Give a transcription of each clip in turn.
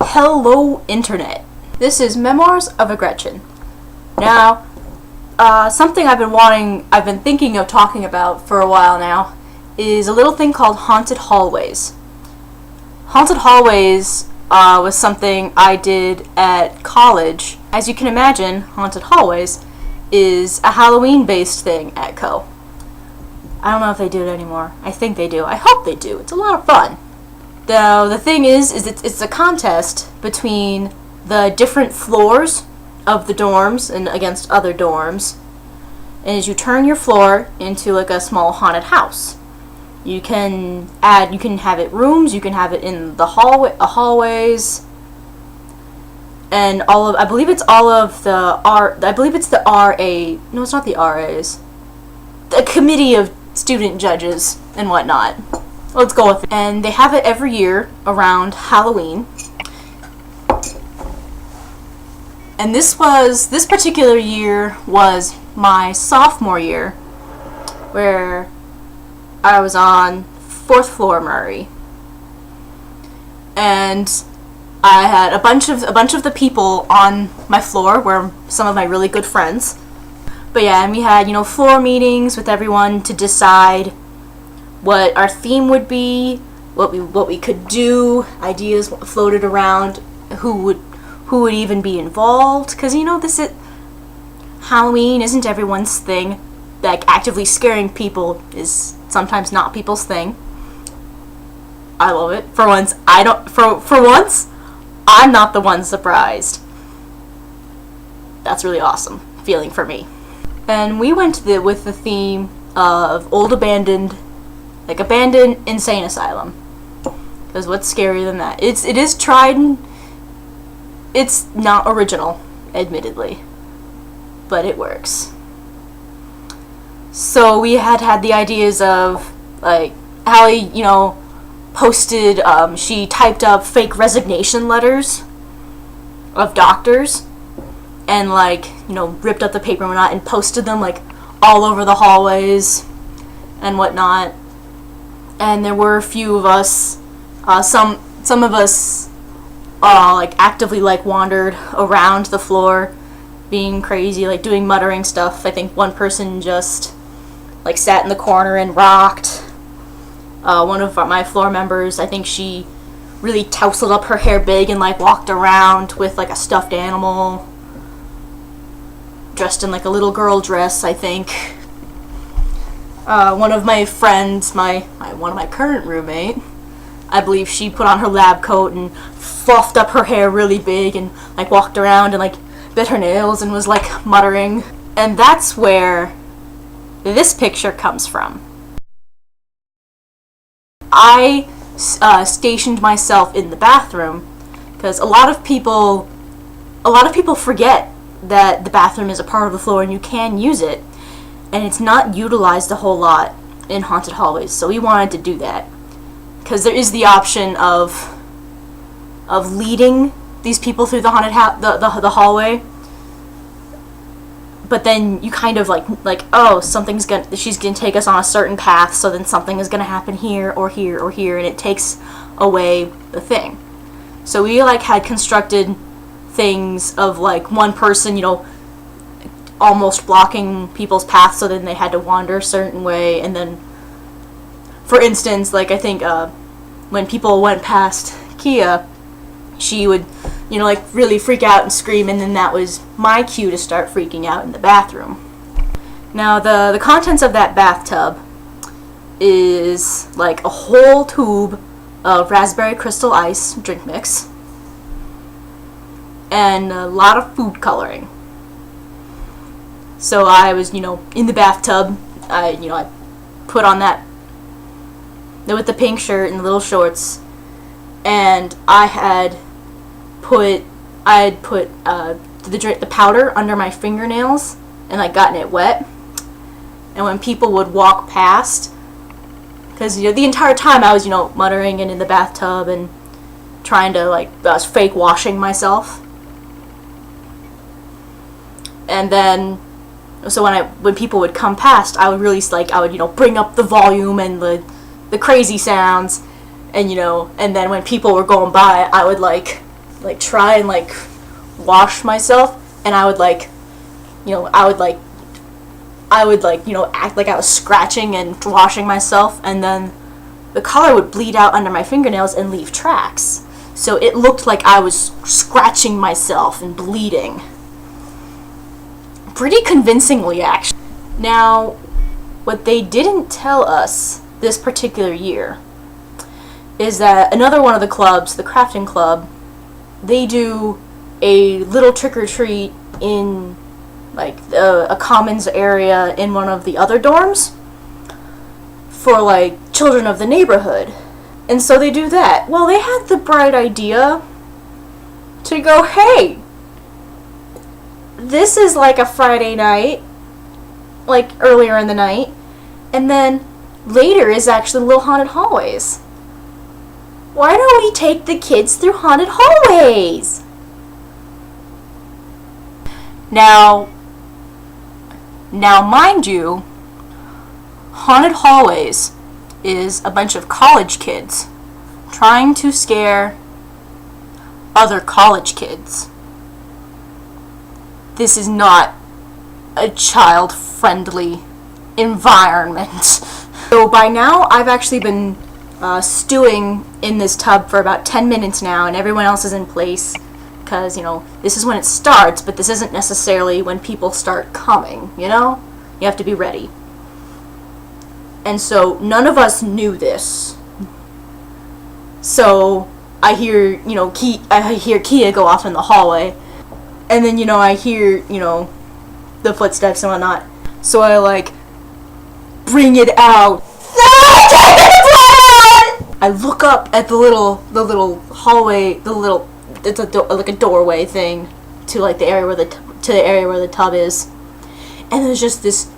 Hello, Internet. This is Memoirs of a Gretchen. Now, something I've been thinking of talking about for a while now is a little thing called haunted hallways. Haunted hallways was something I did at college. As you can imagine, haunted hallways is a Halloween-based thing at Co. I don't know if they do it anymore. I think they do. I hope they do. It's a lot of fun. The thing is it's a contest between the different floors of the dorms and against other dorms. And as you turn your floor into like a small haunted house, you can have it rooms, you can have it in the hallways, and I believe it's the RA. No, it's not the RAs. The committee of student judges and whatnot. Let's go with it. And they have it every year around Halloween. And this particular year was my sophomore year, where I was on 4th floor Murray. And I had a bunch of the people on my floor were some of my really good friends. But yeah, and we had, floor meetings with everyone to decide what our theme would be, what we could do, ideas floated around, who would even be involved, because Halloween isn't everyone's thing. Like, actively scaring people is sometimes not people's thing. I love it. For once, I'm not the one surprised. That's really awesome feeling for me. And we went with the theme of abandoned insane asylum. Because what's scarier than that? It is tried and it's not original, admittedly, but it works. So we had the ideas of, like, Hallie, posted, she typed up fake resignation letters of doctors and, ripped up the paper and whatnot and posted them, all over the hallways and whatnot. And there were a few of us, some of us, actively, wandered around the floor, being crazy, doing muttering stuff. I think one person just, sat in the corner and rocked. One of my floor members, I think she really tousled up her hair big and, walked around with, a stuffed animal, dressed in, a little girl dress, I think. One of my friends, one of my current roommate, I believe she put on her lab coat and fluffed up her hair really big and, walked around and, bit her nails and was, muttering. And that's where this picture comes from. I stationed myself in the bathroom because a lot of people forget that the bathroom is a part of the floor and you can use it, and it's not utilized a whole lot in haunted hallways. So we wanted to do that because there is the option of leading these people through the haunted the hallway. But then you kind of she's gonna take us on a certain path, so then something is gonna happen here or here or here, and it takes away the thing. So we had constructed things of one person, almost blocking people's paths, so then they had to wander a certain way. And then, for instance, I think when people went past Kia, she would really freak out and scream, and then that was my cue to start freaking out in the bathroom. Now, the contents of that bathtub is a whole tube of raspberry crystal ice drink mix and a lot of food coloring. So I was, in the bathtub. I put on that with the pink shirt and the little shorts, and I had put the powder under my fingernails and gotten it wet. And when people would walk past, because the entire time I was muttering and in the bathtub and trying to I was fake washing myself. And then so when people would come past, I would really bring up the volume and the crazy sounds, and and then when people were going by, I would like try and like wash myself, and I would like, act like I was scratching and washing myself, and then the color would bleed out under my fingernails and leave tracks. So it looked like I was scratching myself and bleeding. Pretty convincingly, actually. Now, what they didn't tell us this particular year is that another one of the clubs, the crafting club, they do a little trick-or-treat in like a commons area in one of the other dorms for like children of the neighborhood. And so they do that. Well, they had the bright idea to go, hey, this is like a Friday night, like earlier in the night, and then later is actually little haunted hallways. Why don't we take the kids through haunted hallways? Now, mind you, haunted hallways is a bunch of college kids trying to scare other college kids. This is not a child-friendly environment. So by now, I've actually been stewing in this tub for about 10 minutes now, and everyone else is in place, because, this is when it starts, but this isn't necessarily when people start coming, You have to be ready. And so none of us knew this. So I hear, I hear Kia go off in the hallway, and then, I hear, the footsteps and whatnot. So I, like, bring it out. I look up at the little hallway, it's like a doorway thing to like the area where the tub is, and there's just this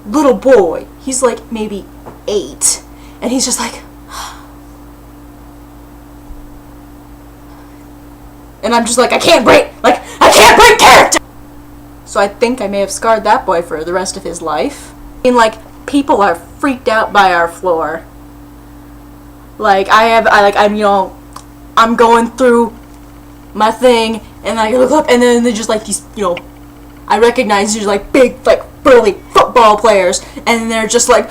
little boy. He's like maybe 8, and he's just like, and I'm just like, I can't break character. So I think I may have scarred that boy for the rest of his life. I mean, like, people are freaked out by our floor. Like, I'm going through my thing, and I look up, and then they're just like these, I recognize these like big, like burly football players, and they're just like,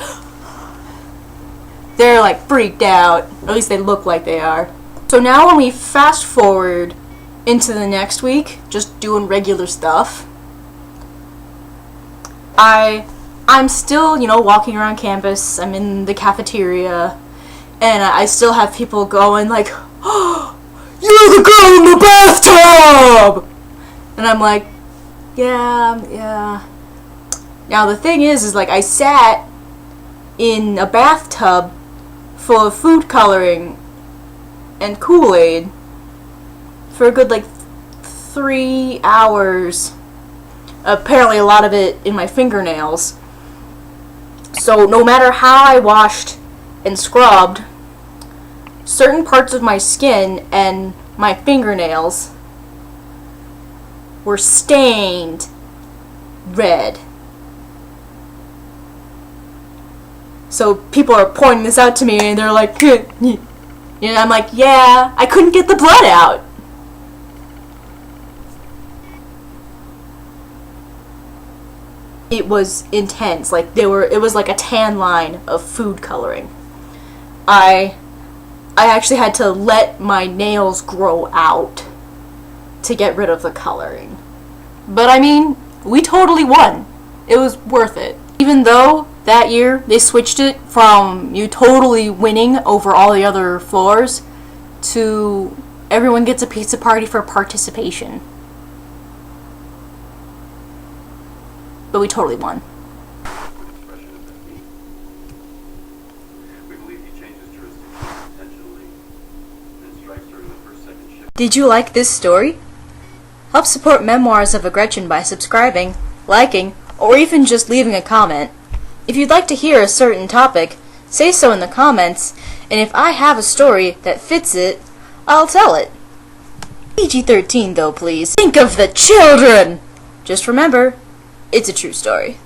they're like freaked out. At least they look like they are. So now when we fast forward into the next week, just doing regular stuff, I'm still, walking around campus. I'm in the cafeteria, and I still have people going like, oh, you're the girl in the bathtub! And I'm like, yeah. Now the thing is like, I sat in a bathtub full of food coloring and Kool-Aid for a good like 3 hours. Apparently a lot of it in my fingernails. So no matter how I washed and scrubbed, certain parts of my skin and my fingernails were stained red. So people are pointing this out to me, and they're like, I'm like, yeah, I couldn't get the blood out. It was intense. Like, it was like a tan line of food coloring. I actually had to let my nails grow out to get rid of the coloring. But I mean, we totally won. It was worth it. Even though that year they switched it from you totally winning over all the other floors to everyone gets a pizza party for participation. But we totally won. Did you like this story? Help support Memoirs of a Gretchen by subscribing, liking, or even just leaving a comment. If you'd like to hear a certain topic, say so in the comments, and if I have a story that fits it, I'll tell it. PG-13 though, please. Think of the children! Just remember, it's a true story.